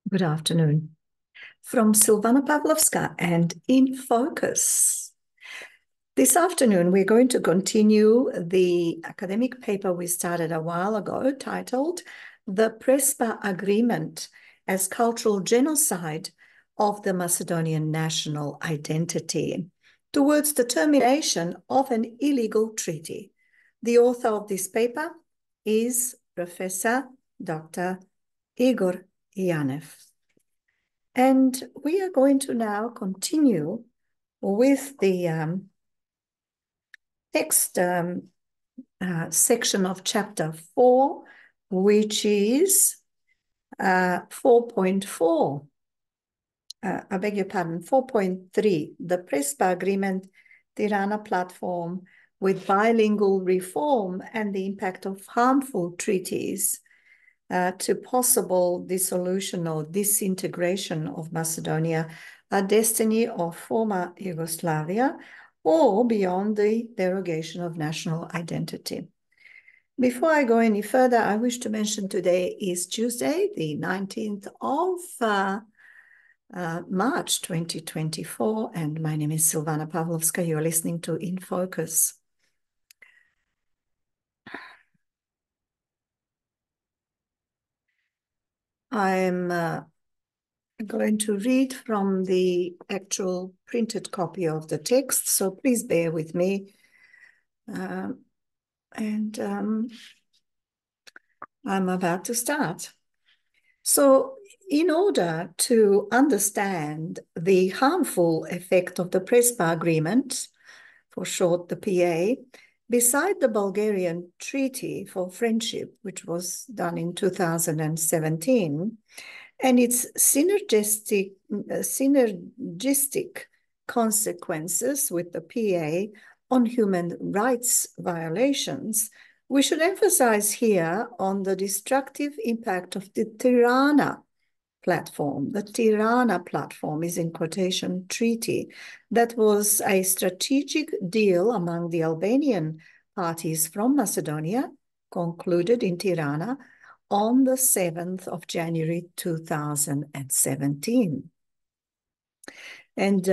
Good afternoon. From Silvana Pavlovska and In Focus. This afternoon, we're going to continue the academic paper we started a while ago titled The Prespa Agreement as Cultural Genocide of the Macedonian National Identity towards the termination of an illegal treaty. The author of this paper is Professor Dr. Igor Yanev. And we are going to now continue with the next section of chapter 4, which is 4.4. I beg your pardon, 4.3, the Prespa Agreement, Tirana Platform with bilingual reform and the impact of harmful treaties to possible dissolution or disintegration of Macedonia, a destiny of former Yugoslavia, or beyond the derogation of national identity. Before I go any further, I wish to mention today is Tuesday, the 19th of March 2024, and my name is Silvana Pavlovska. You're listening to In Focus. I'm going to read from the actual printed copy of the text, so please bear with me. I'm about to start. So in order to understand the harmful effect of the Prespa Agreement, for short the PA, beside the Bulgarian Treaty for Friendship, which was done in 2017, and its synergistic consequences with the PA on human rights violations, we should emphasize here on the destructive impact of the Tirana platform. The Tirana platform is in quotation treaty that was a strategic deal among the Albanian parties from Macedonia, concluded in Tirana on the 7th of January 2017. And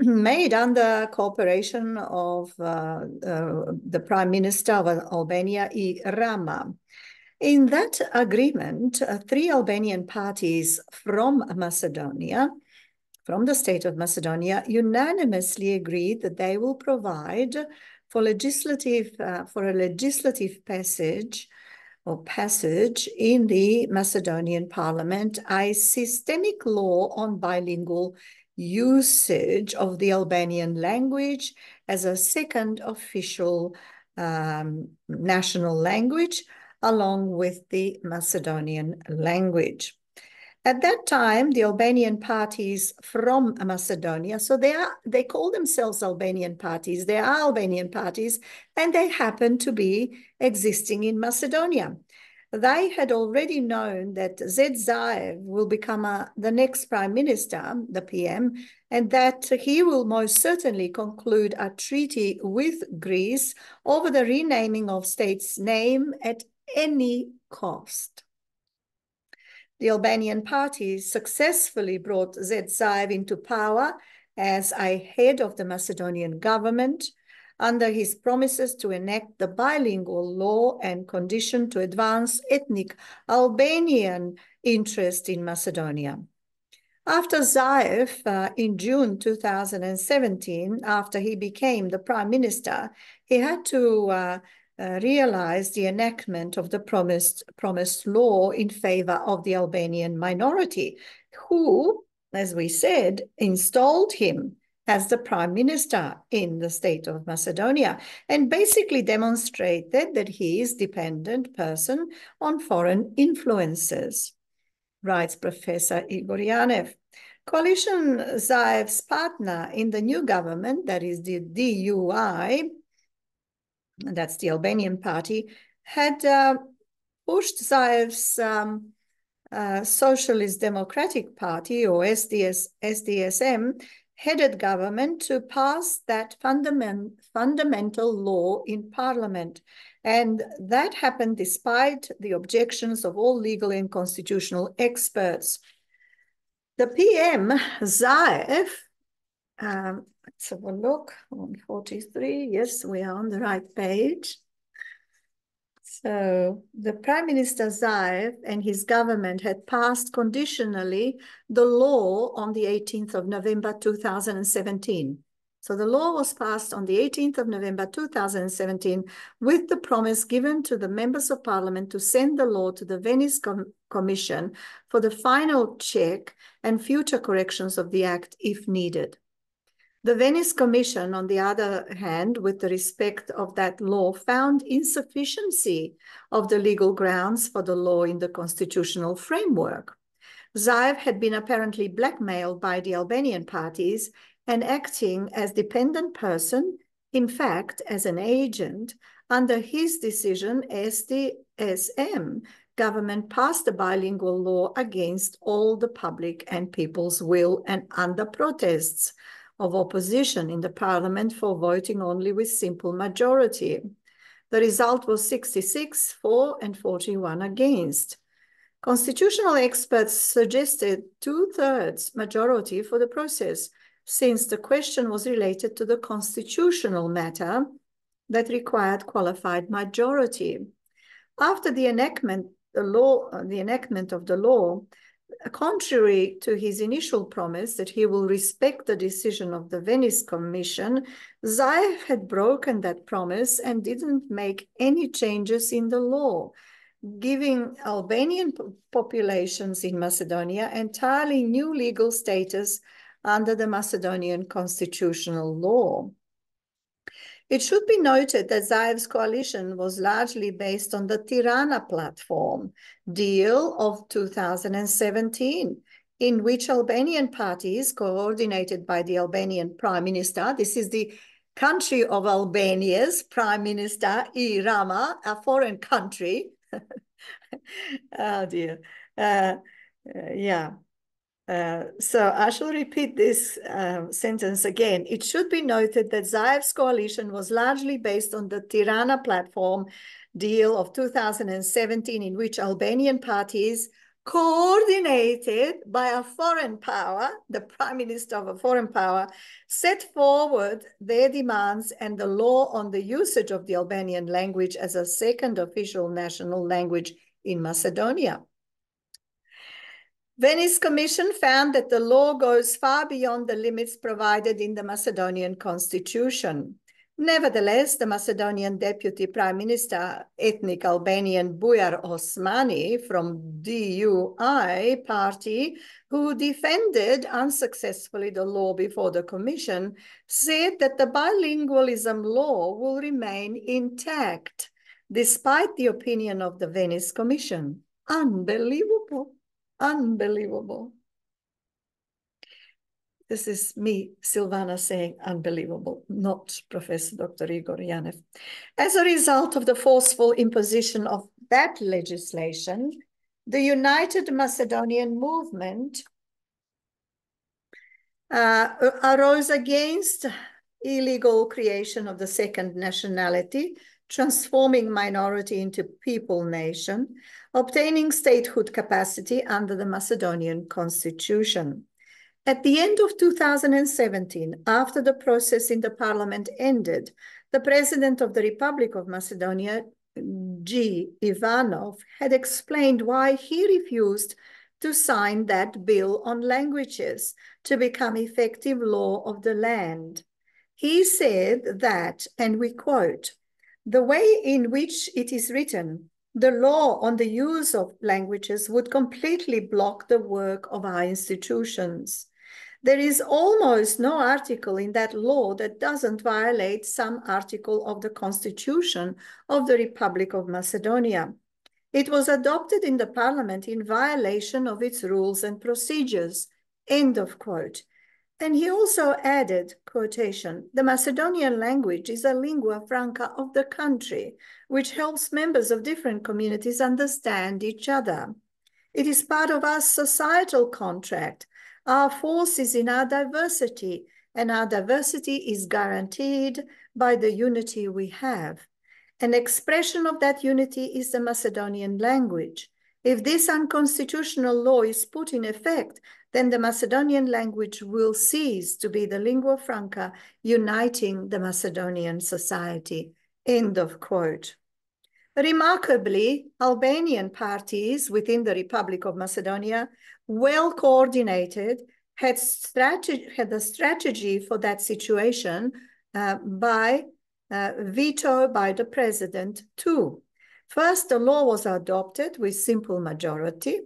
made under cooperation of the Prime Minister of Albania, I. Rama. In that agreement, 3 Albanian parties from Macedonia, from the state of Macedonia, unanimously agreed that they will provide for a legislative passage in the Macedonian parliament a systemic law on bilingual usage of the Albanian language as a second official national language, along with the Macedonian language. At that time, the Albanian parties from Macedonia, so they call themselves Albanian parties, they are Albanian parties, and they happen to be existing in Macedonia. They had already known that Zed Zaev will become the next prime minister, the PM, and that he will most certainly conclude a treaty with Greece over the renaming of state's name at any cost. The Albanian parties successfully brought Zed Zaev into power as a head of the Macedonian government under his promises to enact the bilingual law and condition to advance ethnic Albanian interest in Macedonia. After Zaev, in June 2017, after he became the prime minister, he had to realize the enactment of the promised law in favor of the Albanian minority, who, as we said, installed him as the prime minister in the state of Macedonia and basically demonstrated that he is a dependent person on foreign influences, writes Professor Igor Yanev. Coalition Zaev's partner in the new government, that is the DUI, that's the Albanian party, had pushed Zaev's Socialist Democratic Party, or SDSM, headed government to pass that fundamental law in parliament. And that happened despite the objections of all legal and constitutional experts. The PM, Zaev, let's have a look, 143, yes, we are on the right page. So the Prime Minister Zaev and his government had passed conditionally the law on the 18th of November 2017. So the law was passed on the 18th of November 2017 with the promise given to the members of parliament to send the law to the Venice Commission for the final check and future corrections of the act if needed. The Venice Commission, on the other hand, with the respect of that law, found insufficiency of the legal grounds for the law in the constitutional framework. Zaev had been apparently blackmailed by the Albanian parties and acting as dependent person, in fact, as an agent. Under his decision, SDSM government passed a bilingual law against all the public and people's will and under protests of opposition in the parliament for voting only with simple majority. The result was 66 for and 41 against. Constitutional experts suggested 2/3 majority for the process, since the question was related to the constitutional matter that required qualified majority. After the enactment of the law, contrary to his initial promise that he will respect the decision of the Venice Commission, Zaev had broken that promise and didn't make any changes in the law, giving Albanian populations in Macedonia entirely new legal status under the Macedonian constitutional law. It should be noted that Zaev's coalition was largely based on the Tirana platform deal of 2017, in which Albanian parties, coordinated by the Albanian Prime Minister, this is the country of Albania's Prime Minister, Irama, a foreign country. Oh dear. Yeah. So I shall repeat this sentence again. It should be noted that Zaev's coalition was largely based on the Tirana platform deal of 2017, in which Albanian parties, coordinated by a foreign power, the prime minister of a foreign power, set forward their demands and the law on the usage of the Albanian language as a second official national language in Macedonia. Venice Commission found that the law goes far beyond the limits provided in the Macedonian constitution. Nevertheless, the Macedonian Deputy Prime Minister, ethnic Albanian Bujar Osmani from DUI party, who defended unsuccessfully the law before the Commission, said that the bilingualism law will remain intact, despite the opinion of the Venice Commission. Unbelievable. Unbelievable. This is me, Silvana, saying unbelievable, not Professor Dr. Igor Janev. As a result of the forceful imposition of that legislation, the United Macedonian movement arose against illegal creation of the second nationality, transforming minority into people nation, obtaining statehood capacity under the Macedonian constitution. At the end of 2017, after the process in the parliament ended, the president of the Republic of Macedonia, G. Ivanov, had explained why he refused to sign that bill on languages to become effective law of the land. He said that, and we quote, "The way in which it is written, the law on the use of languages would completely block the work of our institutions. There is almost no article in that law that doesn't violate some article of the Constitution of the Republic of Macedonia. It was adopted in the parliament in violation of its rules and procedures," end of quote. And he also added, quotation, "The Macedonian language is a lingua franca of the country, which helps members of different communities understand each other. It is part of our societal contract. Our force is in our diversity, and our diversity is guaranteed by the unity we have. An expression of that unity is the Macedonian language. If this unconstitutional law is put in effect, then the Macedonian language will cease to be the lingua franca uniting the Macedonian society. End of quote. Remarkably, Albanian parties within the Republic of Macedonia, well coordinated, had a strategy for that situation by veto by the president too. First, the law was adopted with simple majority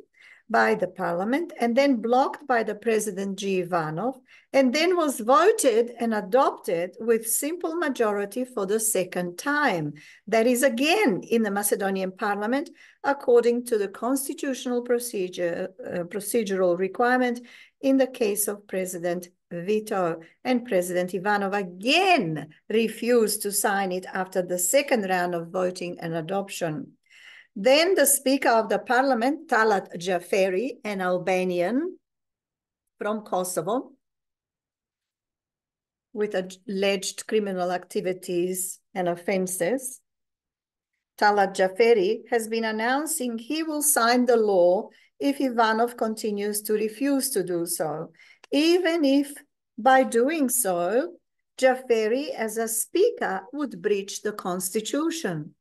by the parliament, and then blocked by the president G. Ivanov, and then was voted and adopted with simple majority for the second time. That is again in the Macedonian parliament, according to the constitutional procedural requirement in the case of President veto, and President Ivanov again refused to sign it after the second round of voting and adoption. Then the Speaker of the Parliament, Talat Jaferi, an Albanian from Kosovo, with alleged criminal activities and offenses, Talat Jaferi has been announcing he will sign the law if Ivanov continues to refuse to do so, even if by doing so, Jaferi as a speaker would breach the constitution,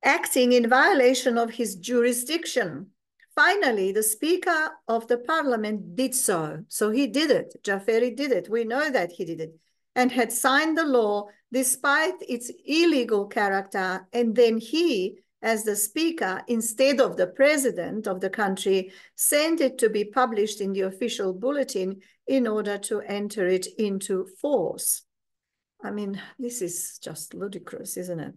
acting in violation of his jurisdiction. Finally, the Speaker of the Parliament did so. So he did it. Jaferi did it. We know that he did it, and had signed the law despite its illegal character. And then he, as the speaker, instead of the president of the country, sent it to be published in the official bulletin in order to enter it into force. I mean, this is just ludicrous, isn't it?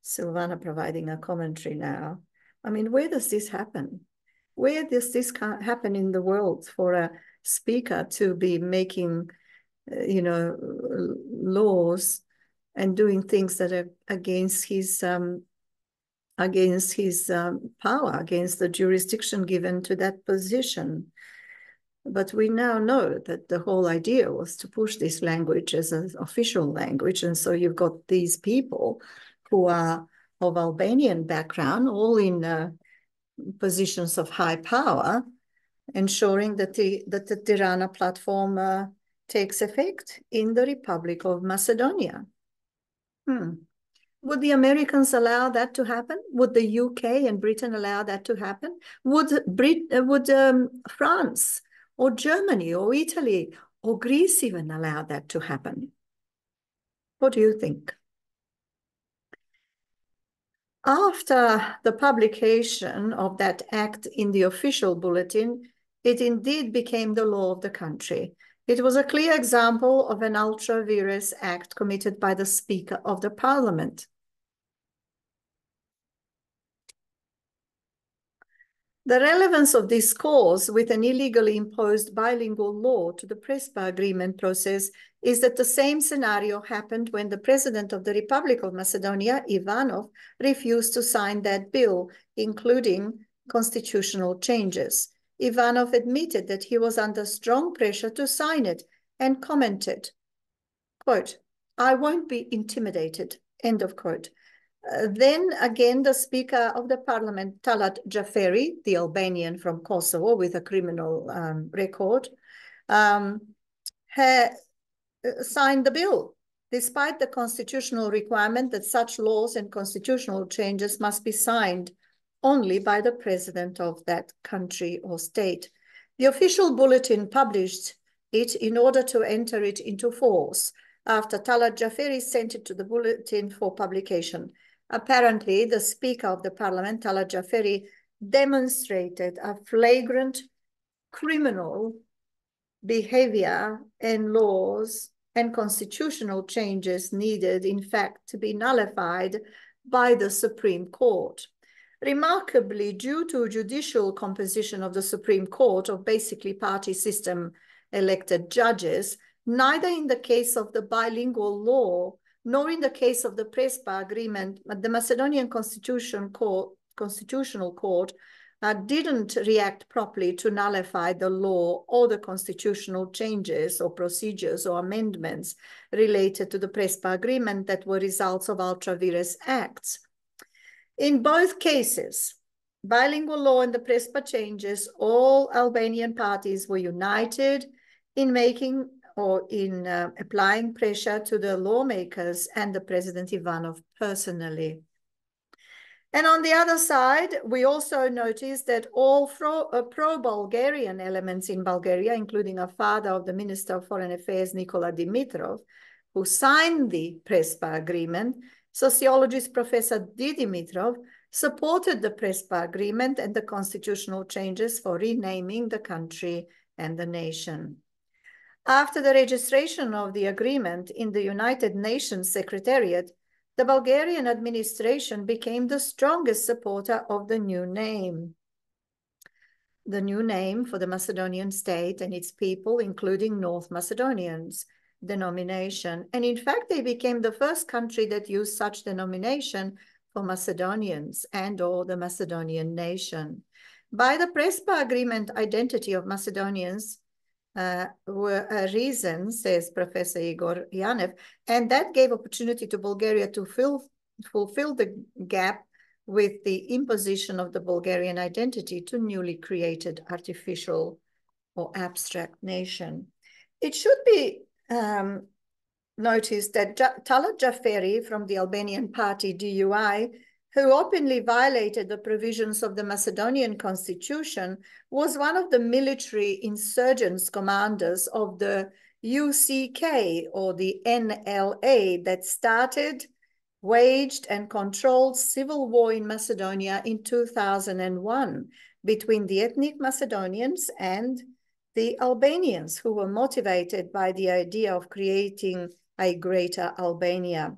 Silvana providing a commentary now. I mean, where does this happen? Where does this happen in the world for a speaker to be making, laws and doing things that are against his power, against the jurisdiction given to that position? But we now know that the whole idea was to push this language as an official language. And so you've got these people who are of Albanian background, all in positions of high power, ensuring that the Tirana platform takes effect in the Republic of Macedonia. Would the Americans allow that to happen? Would the UK and Britain allow that to happen? Would France or Germany or Italy or Greece even allow that to happen? What do you think? After the publication of that act in the official bulletin, it indeed became the law of the country. It was a clear example of an ultra vires act committed by the Speaker of the Parliament. The relevance of this cause with an illegally imposed bilingual law to the Prespa agreement process is that the same scenario happened when the President of the Republic of Macedonia, Ivanov, refused to sign that bill, including constitutional changes. Ivanov admitted that he was under strong pressure to sign it and commented, quote, "I won't be intimidated," end of quote. Then again, the Speaker of the Parliament, Talat Jaferi, the Albanian from Kosovo with a criminal record, had signed the bill, despite the constitutional requirement that such laws and constitutional changes must be signed only by the president of that country or state. The official bulletin published it in order to enter it into force after Talat Jaferi sent it to the bulletin for publication. Apparently, the Speaker of the Parliament, Talat Jaferi, demonstrated a flagrant criminal behavior and laws and constitutional changes needed, in fact, to be nullified by the Supreme Court. Remarkably, due to judicial composition of the Supreme Court of basically party system elected judges, neither in the case of the bilingual law nor in the case of the Prespa agreement, the Macedonian Constitutional Court didn't react properly to nullify the law or the constitutional changes or procedures or amendments related to the Prespa agreement that were results of ultra vires acts. In both cases, bilingual law and the Prespa changes, all Albanian parties were united in making or in applying pressure to the lawmakers and the President Ivanov personally. And on the other side, we also noticed that all pro-Bulgarian elements in Bulgaria, including a father of the Minister of Foreign Affairs, Nikola Dimitrov, who signed the Prespa agreement, sociologist Professor Dimitrov, supported the Prespa agreement and the constitutional changes for renaming the country and the nation. After the registration of the agreement in the United Nations Secretariat, the Bulgarian administration became the strongest supporter of the new name for the Macedonian state and its people, including North Macedonians denomination. And in fact, they became the first country that used such denomination for Macedonians and or the Macedonian nation. By the Prespa agreement, identity of Macedonians were a reason, says Professor Igor Yanev, and that gave opportunity to Bulgaria to fulfill the gap with the imposition of the Bulgarian identity to newly created artificial or abstract nation. It should be noticed that Talat Jaferi from the Albanian party DUI, who openly violated the provisions of the Macedonian constitution, was one of the military insurgents commanders of the UCK or the NLA that started, waged and controlled civil war in Macedonia in 2001 between the ethnic Macedonians and the Albanians, who were motivated by the idea of creating a greater Albania.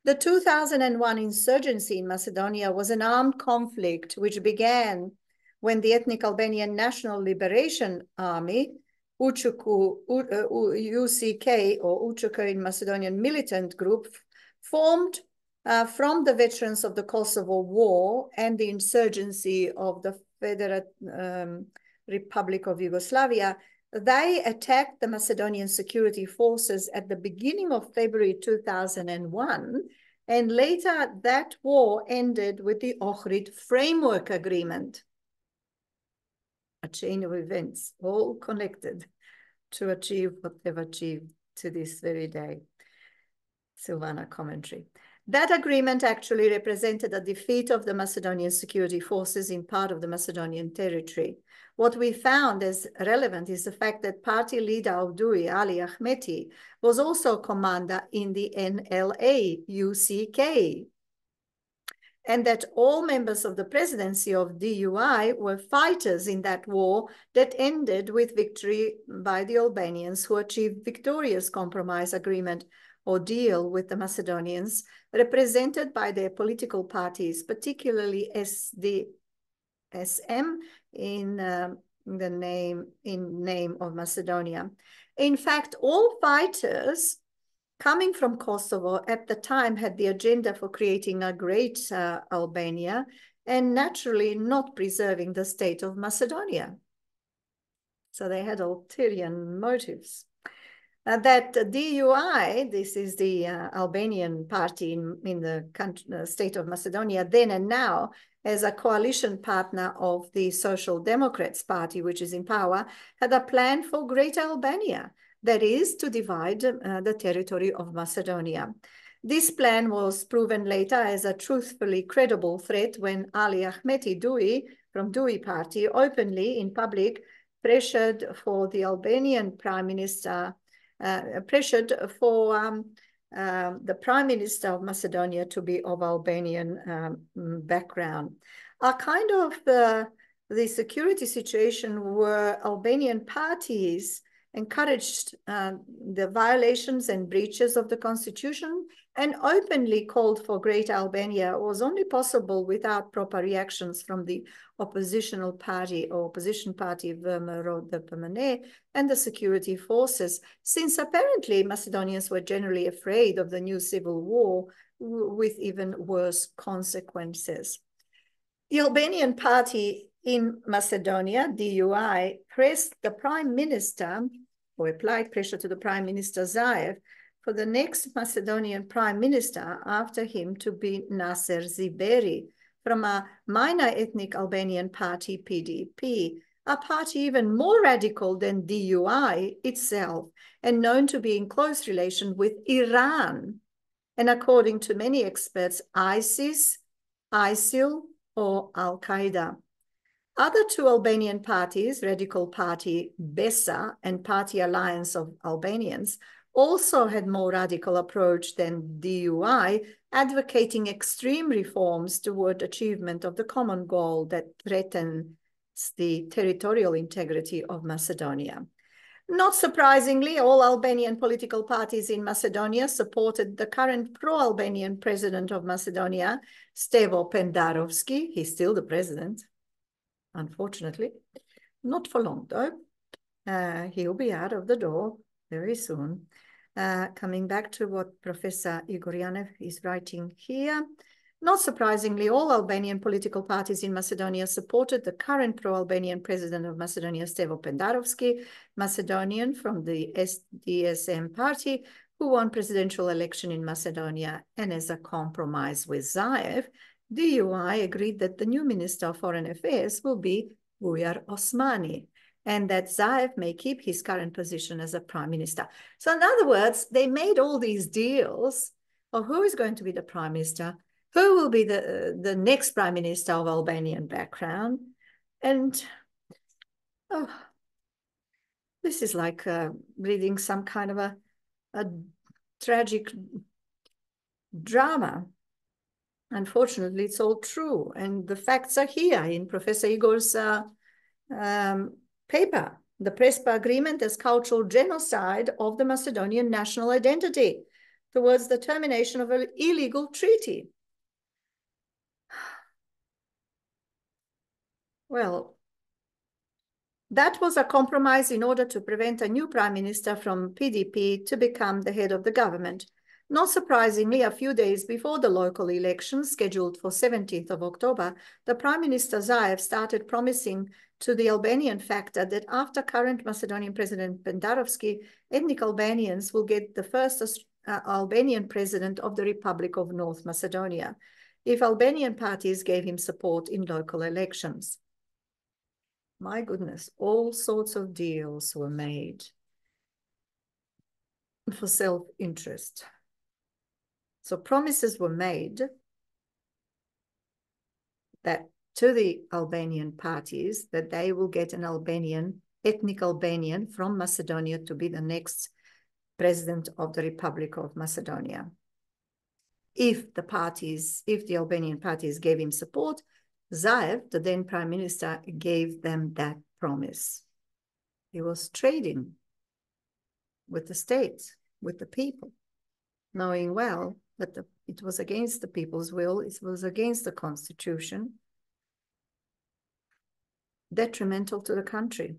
The 2001 insurgency in Macedonia was an armed conflict which began when the ethnic Albanian National Liberation Army, UCK or UCK in Macedonian militant group, formed from the veterans of the Kosovo War and the insurgency of the Federal Republic of Yugoslavia. They attacked the Macedonian security forces at the beginning of February 2001, and later that war ended with the Ohrid Framework Agreement. A chain of events, all connected to achieve what they've achieved to this very day. Silvana commentary. That agreement actually represented a defeat of the Macedonian security forces in part of the Macedonian territory. What we found as relevant is the fact that party leader of DUI, Ali Ahmeti, was also commander in the NLA UCK, and that all members of the presidency of DUI were fighters in that war that ended with victory by the Albanians, who achieved victorious compromise agreement or deal with the Macedonians, represented by their political parties, particularly the SM in the name of Macedonia. In fact, all fighters coming from Kosovo at the time had the agenda for creating a great Albania and naturally not preserving the state of Macedonia. So they had ulterior motives. That DUI, this is the Albanian party in the state of Macedonia then and now, as a coalition partner of the Social Democrats Party, which is in power, had a plan for Greater Albania, that is, to divide the territory of Macedonia. This plan was proven later as a truthfully credible threat when Ali Ahmeti Dui from Dui Party openly in public pressured for the Albanian Prime Minister, the Prime Minister of Macedonia to be of Albanian background. A kind of the security situation where Albanian parties encouraged the violations and breaches of the constitution and openly called for Greater Albania was only possible without proper reactions from the opposition party Vrlo and the security forces, since apparently Macedonians were generally afraid of the new civil war with even worse consequences. The Albanian party in Macedonia, DUI, pressed the Prime Minister, or applied pressure to the Prime Minister Zaev, for the next Macedonian Prime Minister after him to be Nasser Ziberi, from a minor ethnic Albanian party, PDP, a party even more radical than DUI itself, and known to be in close relation with Iran, and according to many experts, ISIS, ISIL, or Al-Qaeda. Other two Albanian parties, Radical Party BESA and Party Alliance of Albanians, also had more radical approach than DUI, advocating extreme reforms toward achievement of the common goal that threatens the territorial integrity of Macedonia. Not surprisingly, all Albanian political parties in Macedonia supported the current pro-Albanian president of Macedonia, Stevo Pendarovski. He's still the president, unfortunately. Not for long, though. He'll be out of the door very soon. Coming back to what Professor Igoryanev is writing here. Not surprisingly, all Albanian political parties in Macedonia supported the current pro-Albanian president of Macedonia, Stevo Pendarovski, Macedonian from the SDSM party, who won presidential election in Macedonia. And as a compromise with Zaev, DUI agreed that the new Minister of Foreign Affairs will be Bujar Osmani, and that Zaev may keep his current position as a prime minister. So in other words, they made all these deals of who is going to be the prime minister, who will be the next prime minister of Albanian background. And this is like reading some kind of a tragic drama. Unfortunately, it's all true. And the facts are here in Professor Igor's paper. The Prespa agreement as cultural genocide of the Macedonian national identity towards the termination of an illegal treaty. Well, that was a compromise in order to prevent a new prime minister from PDP to become the head of the government. Not surprisingly, a few days before the local elections scheduled for 17th of October, the Prime Minister Zaev started promising to the Albanian factor that after current Macedonian President Pendarovski, ethnic Albanians will get the first Albanian president of the Republic of North Macedonia, if Albanian parties gave him support in local elections. My goodness, all sorts of deals were made for self-interest. So promises were made that to the Albanian parties that they will get an Albanian, ethnic Albanian from Macedonia to be the next president of the Republic of Macedonia. If the Albanian parties gave him support, Zaev, the then prime minister, gave them that promise. He was trading with the state, with the people, knowing well that it was against the people's will, it was against the constitution, detrimental to the country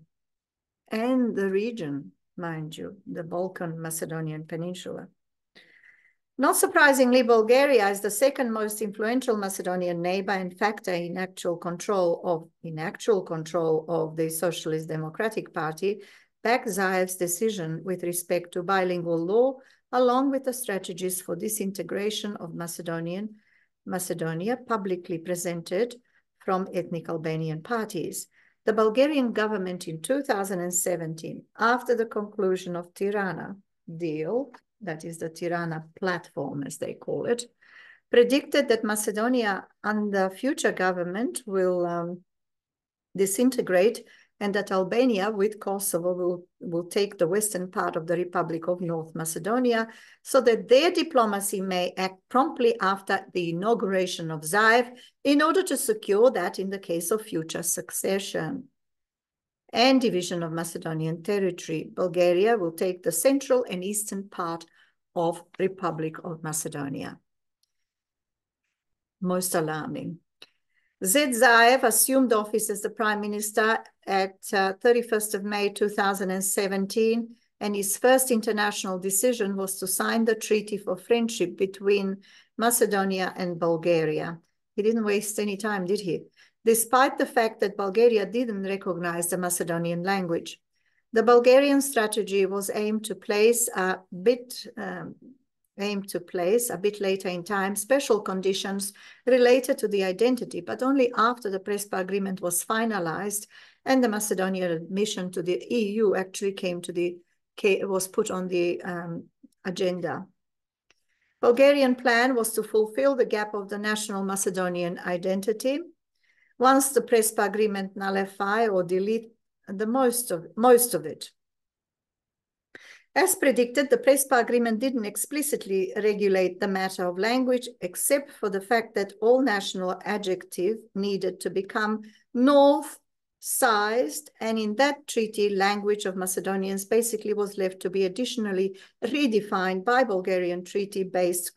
and the region, mind you, the Balkan Macedonian Peninsula. Not surprisingly, Bulgaria is the second most influential Macedonian neighbor and factor in actual control of the Socialist Democratic Party, backed Zaev's decision with respect to bilingual law, along with the strategies for disintegration of Macedonia publicly presented from ethnic Albanian parties. The Bulgarian government in 2017, after the conclusion of Tirana deal, that is the Tirana platform, as they call it, predicted that Macedonia under future government will disintegrate and that Albania with Kosovo will take the western part of the Republic of North Macedonia so that their diplomacy may act promptly after the inauguration of Zaev in order to secure that in the case of future succession and division of Macedonian territory, Bulgaria will take the central and eastern part of Republic of Macedonia. Most alarming. Zed Zaev assumed office as the prime minister at 31st of May 2017, and his first international decision was to sign the treaty for friendship between Macedonia and Bulgaria. He didn't waste any time, did he? Despite the fact that Bulgaria didn't recognize the Macedonian language. The Bulgarian strategy was aimed to place a bit aimed to place, a bit later in time, special conditions related to the identity, but only after the Prespa agreement was finalized and the Macedonian admission to the EU actually was put on the agenda. Bulgarian plan was to fulfill the gap of the national Macedonian identity. Once the Prespa agreement nullify or delete the most of it. As predicted, the Prespa agreement didn't explicitly regulate the matter of language, except for the fact that all national adjective needed to become north-sized, and in that treaty, language of Macedonians basically was left to be additionally redefined by Bulgarian treaty-based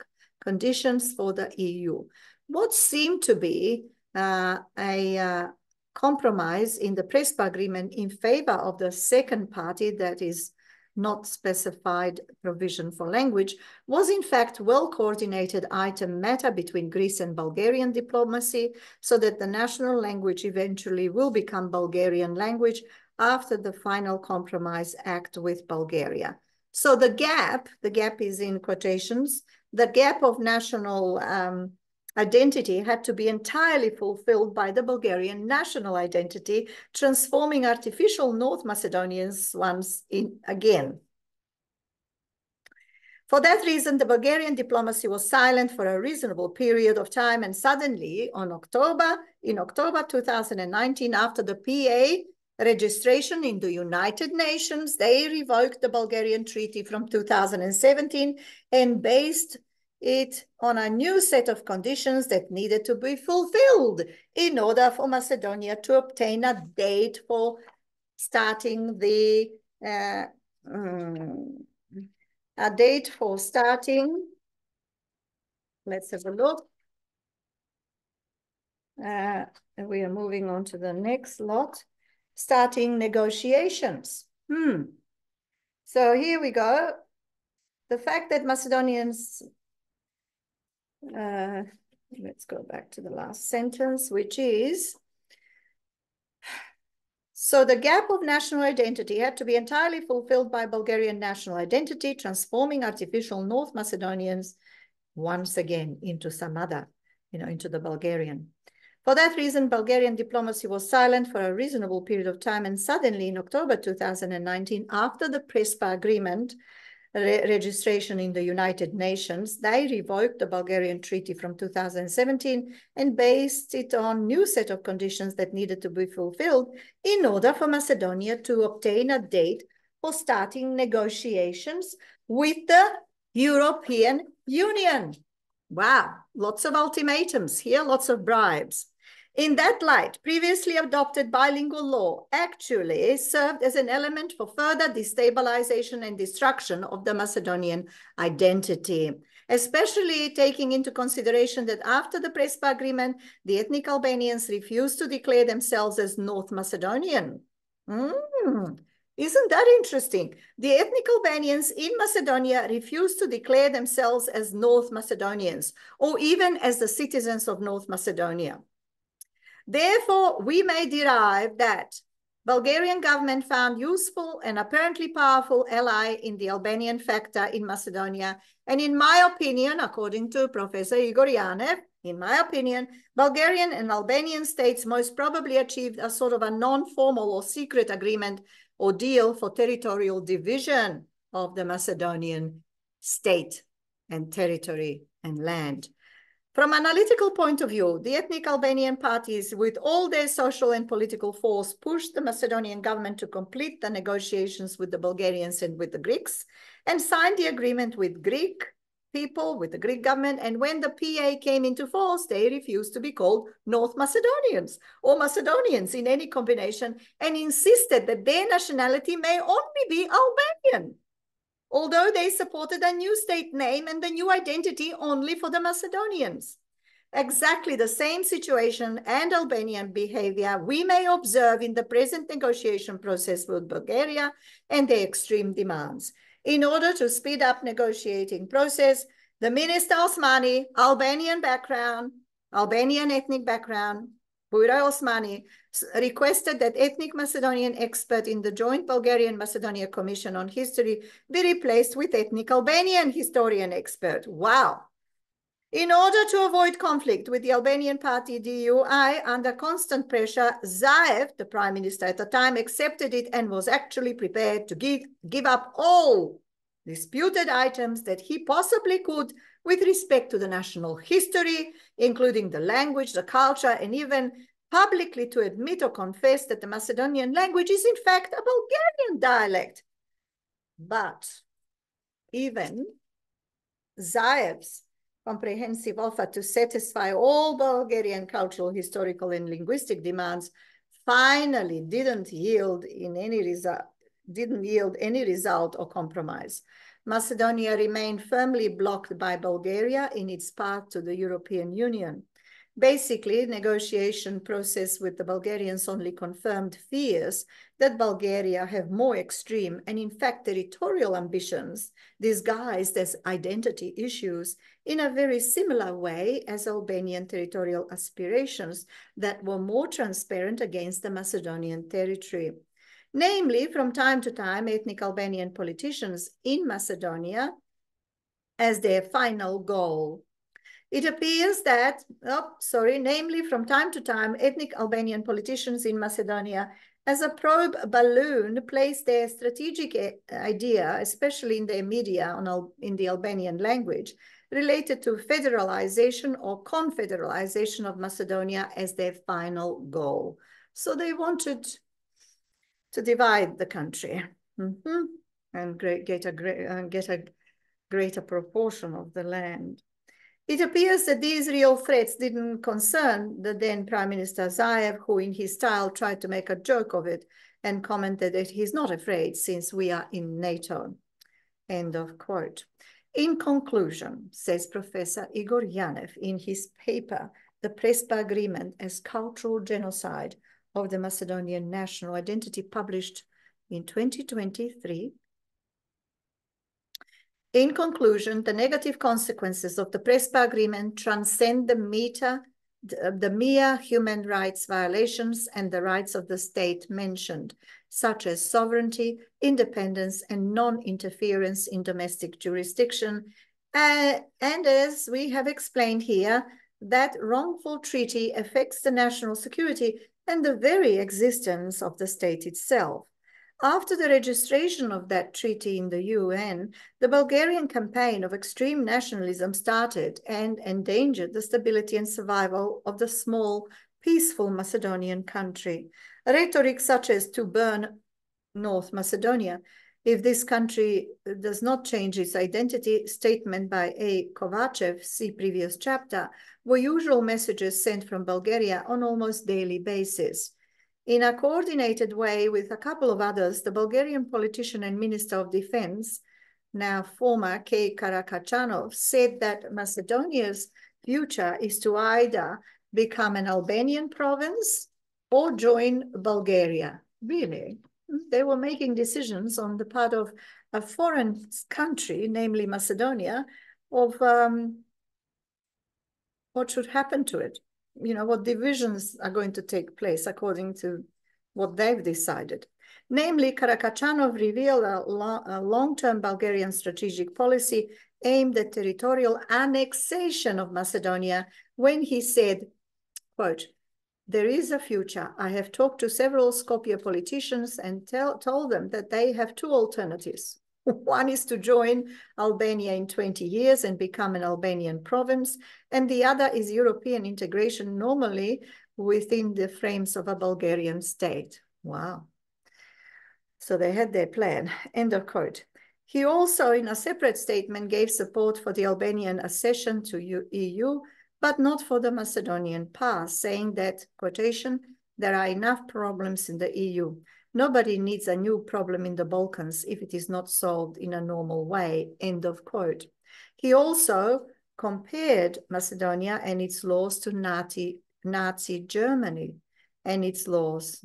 conditions for the EU. What seemed to be a compromise in the Prespa agreement in favor of the second party, that is not specified provision for language, was in fact well-coordinated item matter between Greece and Bulgarian diplomacy, so that the national language eventually will become Bulgarian language after the final compromise act with Bulgaria. So the gap is in quotations, the gap of national identity had to be entirely fulfilled by the Bulgarian national identity, transforming artificial North Macedonians once again. For that reason, the Bulgarian diplomacy was silent for a reasonable period of time, and suddenly in October 2019, after the PA registration in the United Nations, they revoked the Bulgarian treaty from 2017 and based it on a new set of conditions that needed to be fulfilled in order for Macedonia to obtain a date for starting the let's have a look. We are moving on to the next lot, starting negotiations. So here we go. The fact that Macedonians let's go back to the last sentence, which is, so the gap of national identity had to be entirely fulfilled by Bulgarian national identity, transforming artificial North Macedonians once again into some other, into the Bulgarian. For that reason, Bulgarian diplomacy was silent for a reasonable period of time, and suddenly in October 2019, after the Prespa agreement, registration in the United Nations, they revoked the Bulgarian treaty from 2017 and based it on new set of conditions that needed to be fulfilled in order for Macedonia to obtain a date for starting negotiations with the European Union. Wow, lots of ultimatums here, lots of bribes. In that light, previously adopted bilingual law actually served as an element for further destabilization and destruction of the Macedonian identity, especially taking into consideration that after the Prespa agreement, the ethnic Albanians refused to declare themselves as North Macedonian. Isn't that interesting? The ethnic Albanians in Macedonia refused to declare themselves as North Macedonians or even as the citizens of North Macedonia. Therefore, we may derive that Bulgarian government found useful and apparently powerful ally in the Albanian factor in Macedonia. And in my opinion, according to Professor Igor Yanev, in my opinion, Bulgarian and Albanian states most probably achieved a sort of a non-formal or secret agreement or deal for territorial division of the Macedonian state and territory and land. From an analytical point of view, the ethnic Albanian parties, with all their social and political force, pushed the Macedonian government to complete the negotiations with the Bulgarians and with the Greeks, and signed the agreement with Greek people, with the Greek government. And when the PA came into force, they refused to be called North Macedonians or Macedonians in any combination, and insisted that their nationality may only be Albanian, although they supported a new state name and the new identity only for the Macedonians. Exactly the same situation and Albanian behavior we may observe in the present negotiation process with Bulgaria and their extreme demands. In order to speed up negotiating process, the Minister Osmani, Albanian ethnic background, Puira Osmani requested that ethnic Macedonian expert in the joint Bulgarian-Macedonia Commission on History be replaced with ethnic Albanian historian expert. Wow. In order to avoid conflict with the Albanian party DUI, under constant pressure, Zaev, the prime minister at the time, accepted it and was actually prepared to give up all disputed items that he possibly could with respect to the national history, including the language, the culture, and even publicly to admit or confess that the Macedonian language is in fact a Bulgarian dialect. But even Zaev's comprehensive offer to satisfy all Bulgarian cultural, historical, and linguistic demands finally didn't yield any result or compromise. Macedonia remained firmly blocked by Bulgaria in its path to the European Union. Basically, negotiation process with the Bulgarians only confirmed fears that Bulgaria have more extreme and in fact territorial ambitions disguised as identity issues in a very similar way as Albanian territorial aspirations that were more transparent against the Macedonian territory. Namely, from time to time, ethnic Albanian politicians in Macedonia as their final goal. It appears that, namely from time to time, ethnic Albanian politicians in Macedonia as a probe balloon place their strategic idea, especially in their media in the Albanian language, related to federalization or confederalization of Macedonia as their final goal. So they wanted to divide the country and get a greater proportion of the land. It appears that these real threats didn't concern the then Prime Minister Zaev, who in his style tried to make a joke of it and commented that he's not afraid since we are in NATO. End of quote. In conclusion, says Professor Igor Yanev in his paper, The Prespa Agreement as Cultural Genocide of the Macedonian National Identity, published in 2023, in conclusion, the negative consequences of the Prespa Agreement transcend the mere human rights violations and the rights of the state mentioned, such as sovereignty, independence, and non-interference in domestic jurisdiction. And as we have explained here, that wrongful treaty affects the national security and the very existence of the state itself. After the registration of that treaty in the UN, the Bulgarian campaign of extreme nationalism started and endangered the stability and survival of the small, peaceful Macedonian country. Rhetoric such as to burn North Macedonia, if this country does not change its identity, statement by A. Kovachev, see previous chapter, were usual messages sent from Bulgaria on almost daily basis. In a coordinated way with a couple of others, the Bulgarian politician and Minister of Defense, now former K. Karakachanov, said that Macedonia's future is to either become an Albanian province or join Bulgaria. Really? They were making decisions on the part of a foreign country, namely Macedonia, of what should happen to it. You know, what divisions are going to take place according to what they've decided. Namely, Karakachanov revealed a long-term Bulgarian strategic policy aimed at territorial annexation of Macedonia when he said, quote, "There is a future. I have talked to several Skopje politicians and told them that they have two alternatives. One is to join Albania in 20 years and become an Albanian province, and the other is European integration normally within the frames of a Bulgarian state." Wow. So they had their plan. End of quote. He also, in a separate statement, gave support for the Albanian accession to EU, but not for the Macedonian path, saying that, quotation, "There are enough problems in the EU. Nobody needs a new problem in the Balkans if it is not solved in a normal way," end of quote. He also compared Macedonia and its laws to Nazi Germany and its laws.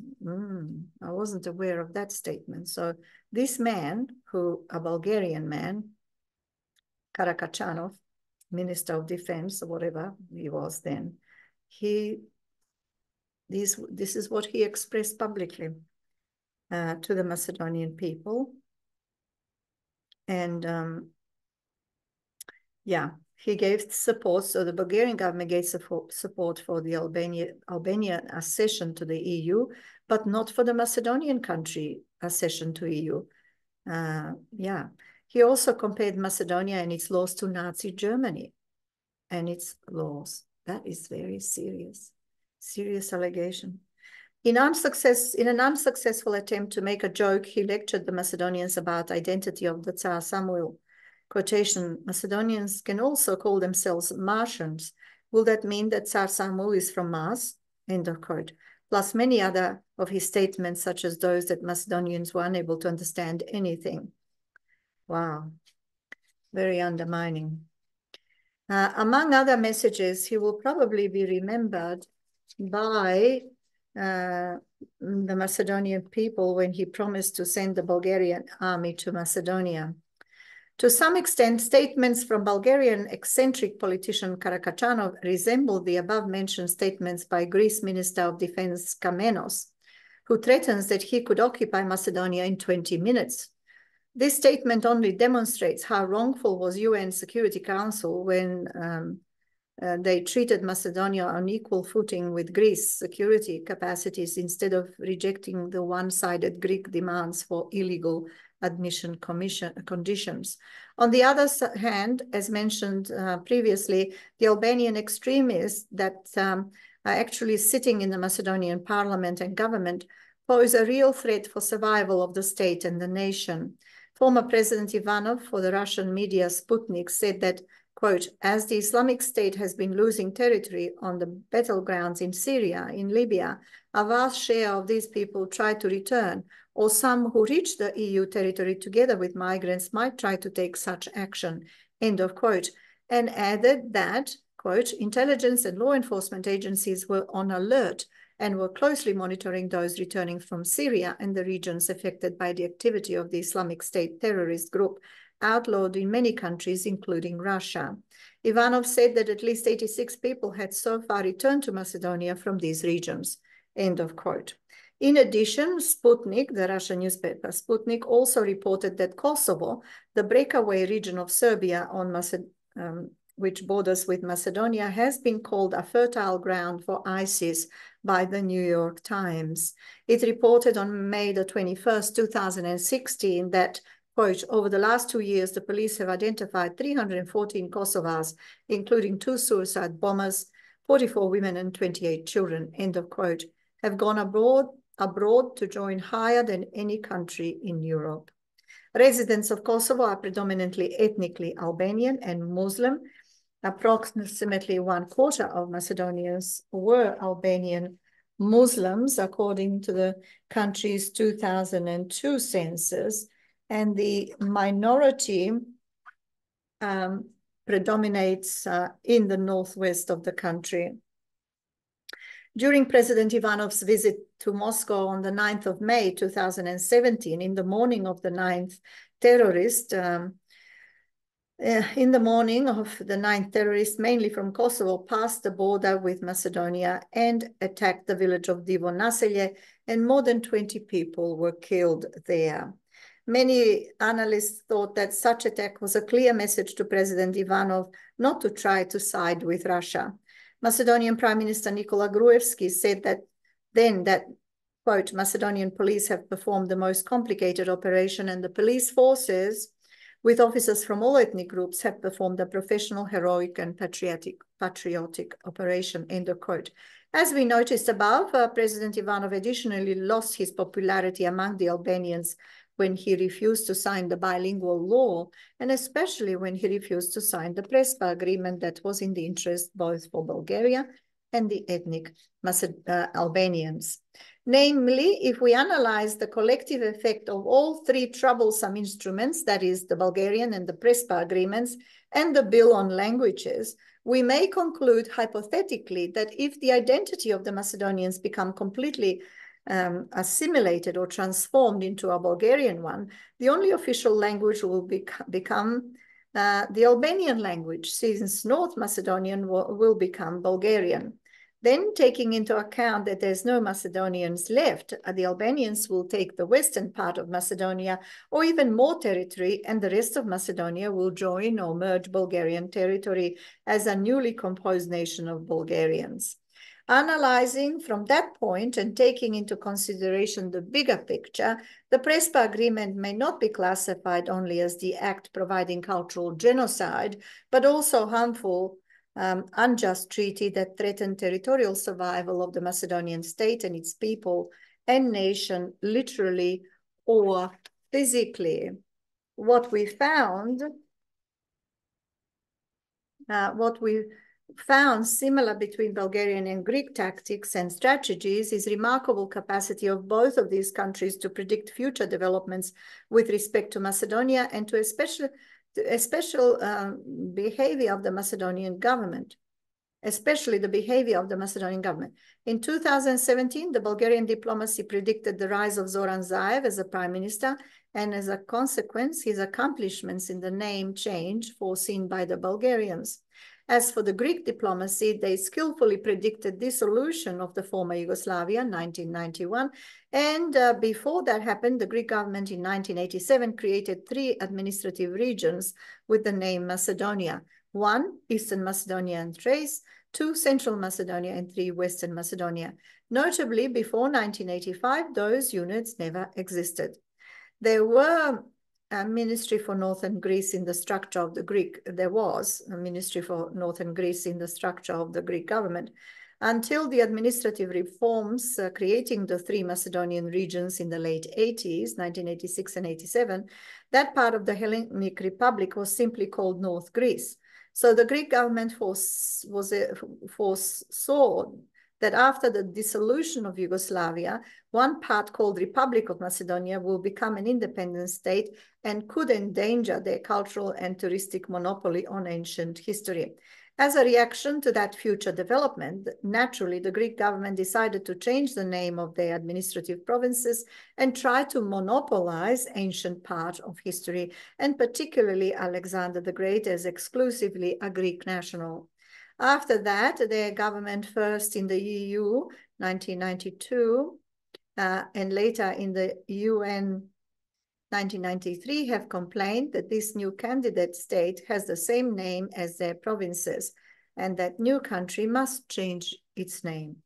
I wasn't aware of that statement. So this man, a Bulgarian man, Karakachanov, Minister of Defense, or whatever he was then, he This is what he expressed publicly to the Macedonian people. And yeah, he gave support. So the Bulgarian government gave support for the Albanian accession to the EU, but not for the Macedonian country accession to EU. Yeah, he also compared Macedonia and its laws to Nazi Germany and its laws. That is very serious allegation. In an unsuccessful attempt to make a joke, he lectured the Macedonians about identity of the Tsar Samuil. Quotation, Macedonians can also call themselves Martians. Will that mean that Tsar Samuil is from Mars? End of quote. Plus many other of his statements, such as those that Macedonians were unable to understand anything. Wow, very undermining. Among other messages, he will probably be remembered by the Macedonian people when he promised to send the Bulgarian army to Macedonia. To some extent, statements from Bulgarian eccentric politician Karakachanov resemble the above-mentioned statements by Greece Minister of Defense Kamenos, who threatens that he could occupy Macedonia in 20 minutes. This statement only demonstrates how wrongful was UN Security Council when they treated Macedonia on equal footing with Greece's security capacities instead of rejecting the one-sided Greek demands for illegal admission conditions. On the other hand, as mentioned previously, the Albanian extremists that are actually sitting in the Macedonian parliament and government pose a real threat for survival of the state and the nation. Former President Ivanov for the Russian media Sputnik said that, quote, as the Islamic State has been losing territory on the battlegrounds in Syria, in Libya, a vast share of these people try to return, or some who reach the EU territory together with migrants might try to take such action, end of quote, and added that, quote, intelligence and law enforcement agencies were on alert and were closely monitoring those returning from Syria and the regions affected by the activity of the Islamic State terrorist group, outlawed in many countries, including Russia. Ivanov said that at least 86 people had so far returned to Macedonia from these regions, end of quote. In addition, Sputnik, the Russian newspaper Sputnik, also reported that Kosovo, the breakaway region of Serbia on which borders with Macedonia, has been called a fertile ground for ISIS by the New York Times. It reported on May the 21st, 2016 that, quote, over the last 2 years, the police have identified 314 Kosovars, including 2 suicide bombers, 44 women and 28 children, end of quote, have gone abroad to join higher than any country in Europe. Residents of Kosovo are predominantly ethnically Albanian and Muslim. Approximately 1/4 of Macedonians were Albanian Muslims, according to the country's 2002 census, and the minority predominates in the northwest of the country. During President Ivanov's visit to Moscow on the 9th of May 2017, in the morning of the 9th terrorists, mainly from Kosovo, passed the border with Macedonia and attacked the village of Divo Naselje, and more than 20 people were killed there. Many analysts thought that such attack was a clear message to President Ivanov not to try to side with Russia. Macedonian Prime Minister Nikola Gruevski said that quote, Macedonian police have performed the most complicated operation, and the police forces with officers from all ethnic groups have performed a professional, heroic and patriotic operation, end of quote. As we noticed above, President Ivanov additionally lost his popularity among the Albanians when he refused to sign the bilingual law, and especially when he refused to sign the Prespa agreement that was in the interest both for Bulgaria and the ethnic Albanians. Namely, if we analyze the collective effect of all 3 troublesome instruments, that is the Bulgarian and the Prespa agreements and the bill on languages, we may conclude hypothetically that if the identity of the Macedonians become completely assimilated or transformed into a Bulgarian one, the only official language will become the Albanian language, since North Macedonian will become Bulgarian. Then, taking into account that there's no Macedonians left, the Albanians will take the western part of Macedonia or even more territory, and the rest of Macedonia will join or merge Bulgarian territory as a newly composed nation of Bulgarians. Analyzing from that point and taking into consideration the bigger picture, the Prespa Agreement may not be classified only as the act providing cultural genocide, but also harmful unjust treaty that threatened territorial survival of the Macedonian state and its people and nation, literally or physically. What we found similar between Bulgarian and Greek tactics and strategies is remarkable capacity of both of these countries to predict future developments with respect to Macedonia and to a special behavior of the Macedonian government, especially the behavior of the Macedonian government. In 2017, the Bulgarian diplomacy predicted the rise of Zoran Zaev as a prime minister, and as a consequence, his accomplishments in the name change foreseen by the Bulgarians. As for the Greek diplomacy, they skillfully predicted dissolution of the former Yugoslavia in 1991. And before that happened, the Greek government in 1987 created 3 administrative regions with the name Macedonia. 1, Eastern Macedonia and Thrace, 2, Central Macedonia, and 3, Western Macedonia. Notably, before 1985, those units never existed. There were a ministry for Northern Greece in the structure of the Greek. There was a ministry for Northern Greece in the structure of the Greek government until the administrative reforms creating the 3 Macedonian regions in the late 80s, 1986 and 87. That part of the Hellenic Republic was simply called North Greece. So the Greek government foresaw that after the dissolution of Yugoslavia, one part called Republic of Macedonia will become an independent state and could endanger their cultural and touristic monopoly on ancient history. As a reaction to that future development, naturally, the Greek government decided to change the name of their administrative provinces and try to monopolize ancient part of history, and particularly Alexander the Great as exclusively a Greek national. After that, their government, first in the EU, 1992, and later in the UN, 1993, have complained that this new candidate state has the same name as their provinces, and that new country must change its name.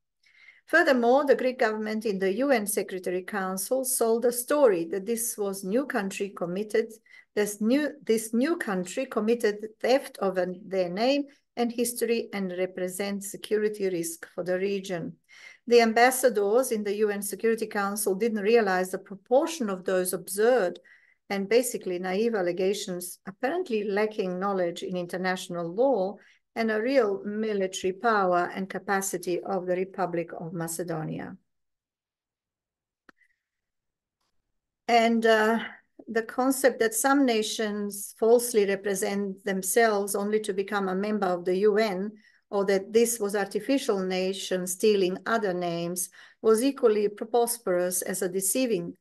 Furthermore, the Greek government in the UN Secretary Council sold a story that this new country committed theft of their name and history and represents security risk for the region. The ambassadors in the UN Security Council didn't realize the proportion of those absurd and basically naive allegations, apparently lacking knowledge in international law and a real military power and capacity of the Republic of Macedonia. And the concept that some nations falsely represent themselves only to become a member of the UN, or that this was artificial nation stealing other names, was equally preposterous as a deceiving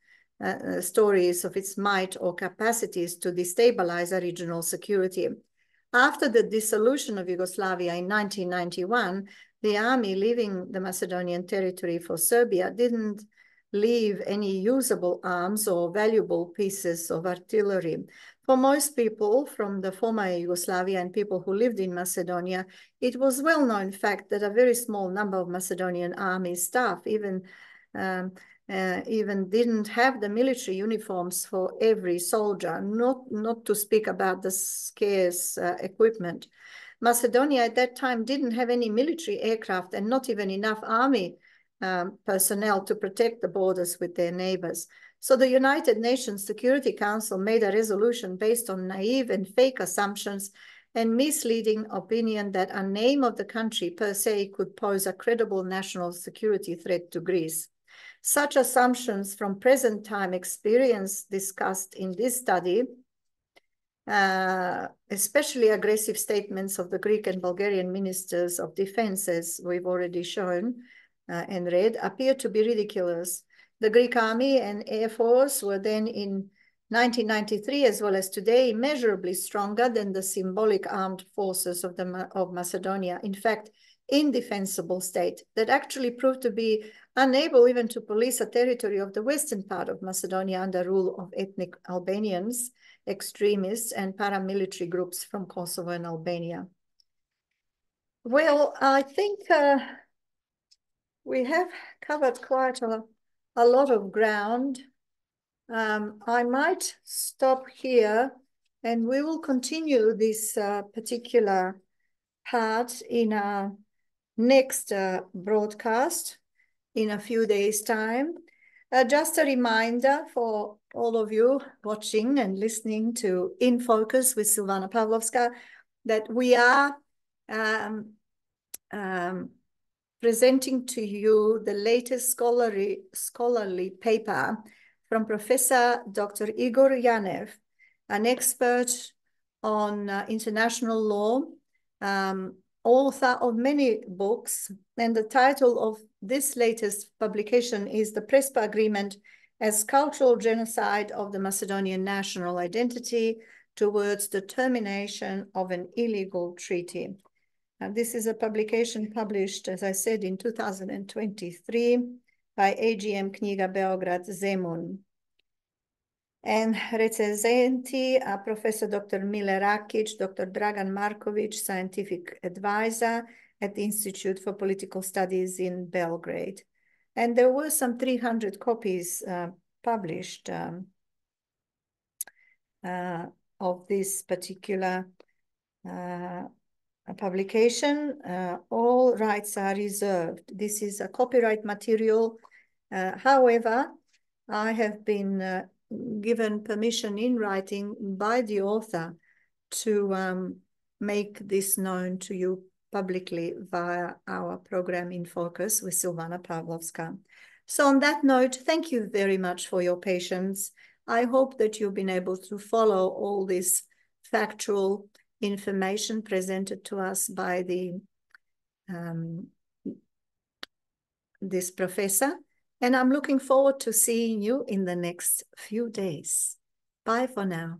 stories of its might or capacities to destabilize a regional security. After the dissolution of Yugoslavia in 1991, the army leaving the Macedonian territory for Serbia didn't leave any usable arms or valuable pieces of artillery. For most people from the former Yugoslavia and people who lived in Macedonia, it was well-known fact that a very small number of Macedonian army staff even didn't have the military uniforms for every soldier, not to speak about the scarce equipment. Macedonia at that time didn't have any military aircraft and not even enough army personnel to protect the borders with their neighbors. So the United Nations Security Council made a resolution based on naive and fake assumptions and misleading opinion that a name of the country per se could pose a credible national security threat to Greece. Such assumptions from present time experience discussed in this study, especially aggressive statements of the Greek and Bulgarian ministers of defense, as we've already shown and read, appear to be ridiculous. The Greek army and air force were then in 1993, as well as today, immeasurably stronger than the symbolic armed forces of Macedonia. In fact, indefensible state that actually proved to be unable even to police a territory of the western part of Macedonia under rule of ethnic Albanians, extremists, and paramilitary groups from Kosovo and Albania. Well, I think we have covered quite a lot of ground. I might stop here and we will continue this particular part in our next broadcast in a few days' time. Just a reminder for all of you watching and listening to In Focus with Silvana Pavlovska that we are presenting to you the latest scholarly paper from Professor Dr. Igor Yanev, an expert on international law, author of many books, and the title of this latest publication is The Prespa Agreement as Cultural Genocide of the Macedonian National Identity Towards the Termination of an Illegal Treaty. This is a publication published, as I said, in 2023 by AGM Knjiga Beograd Zemun. And recensenti are Professor Dr. Mile Rakic, Dr. Dragan Markovic, scientific advisor at the Institute for Political Studies in Belgrade. And there were some 300 copies published of this particular publication. All rights are reserved. This is a copyright material. However, I have been given permission in writing by the author to make this known to you publicly via our program In Focus with Silvana Pavlovska. So on that note, thank you very much for your patience. I hope that you've been able to follow all this factual information presented to us by this professor. And I'm looking forward to seeing you in the next few days. Bye for now.